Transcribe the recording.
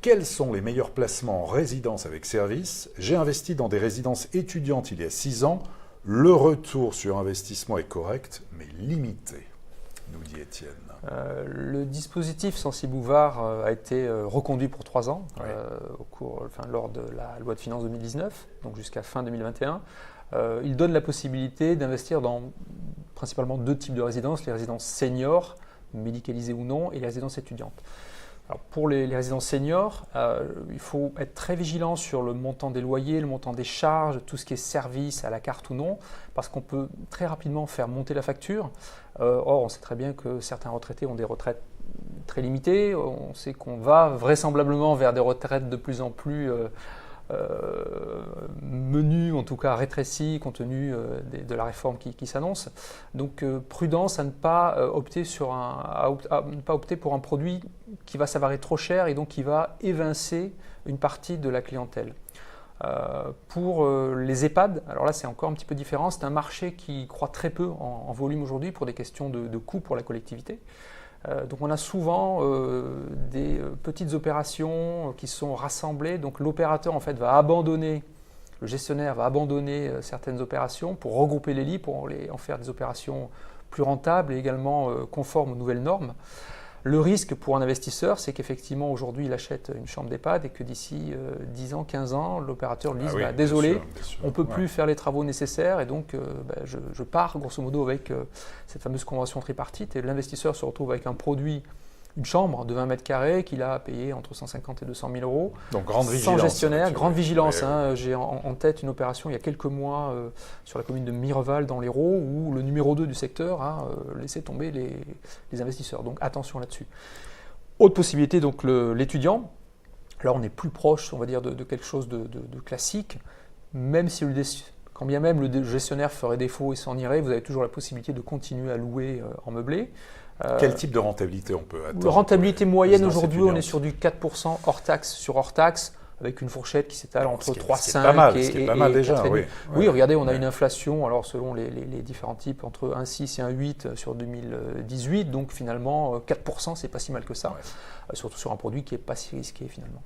Quels sont les meilleurs placements en résidence avec service? J'ai investi dans des résidences étudiantes il y a 6 ans. Le retour sur investissement est correct, mais limité, nous dit Étienne. Le dispositif Censi-Bouvard a été reconduit pour 3 ans lors de la loi de finances 2019, donc jusqu'à fin 2021. Il donne la possibilité d'investir dans principalement 2 types de résidences, les résidences seniors, médicalisées ou non, et les résidences étudiantes. Alors pour les résidences seniors, il faut être très vigilant sur le montant des loyers, le montant des charges, tout ce qui est service à la carte ou non, parce qu'on peut très rapidement faire monter la facture. Or, on sait très bien que certains retraités ont des retraites très limitées. On sait qu'on va vraisemblablement vers des retraites de plus en plus menues, en tout cas rétrécies, compte tenu de la réforme qui s'annonce. Donc, prudence à ne pas opter pour un produit qui va s'avérer trop cher et donc qui va évincer une partie de la clientèle. Pour les EHPAD, alors là c'est encore un petit peu différent, c'est un marché qui croît très peu en volume aujourd'hui pour des questions de coûts pour la collectivité. Donc on a souvent des petites opérations qui sont rassemblées, donc l'opérateur en fait va abandonner, le gestionnaire va abandonner certaines opérations pour regrouper les lits, pour en faire des opérations plus rentables et également conformes aux nouvelles normes. Le risque pour un investisseur, c'est qu'effectivement aujourd'hui il achète une chambre d'EHPAD et que d'ici 10 ans, 15 ans, l'opérateur lui dise désolé, bien sûr, on ne peut plus faire les travaux nécessaires et donc je pars grosso modo avec cette fameuse convention tripartite et l'investisseur se retrouve avec un produit, une chambre de 20 mètres carrés qu'il a payé entre 150 et 200 000 euros. Donc grande vigilance. Sans gestionnaire, grande vigilance. J'ai en tête une opération il y a quelques mois sur la commune de Mireval dans l'Hérault où le numéro 2 du secteur a laissé tomber les investisseurs. Donc attention là-dessus. Autre possibilité, donc l'étudiant. Là on est plus proche, on va dire, de quelque chose de classique, même si quand bien même le gestionnaire ferait défaut et s'en irait, vous avez toujours la possibilité de continuer à louer en meublé. Quel type de rentabilité on peut attendre? La rentabilité moyenne aujourd'hui, on est sur du 4% hors taxe sur hors taxe, avec une fourchette qui s'étale entre 3,5 et 4,5. Ce qui est pas mal déjà. Oui, regardez, on a une inflation, alors selon les différents types, entre 1,6 et 1,8 sur 2018, donc finalement 4%, c'est pas si mal que ça, surtout sur un produit qui n'est pas si risqué finalement.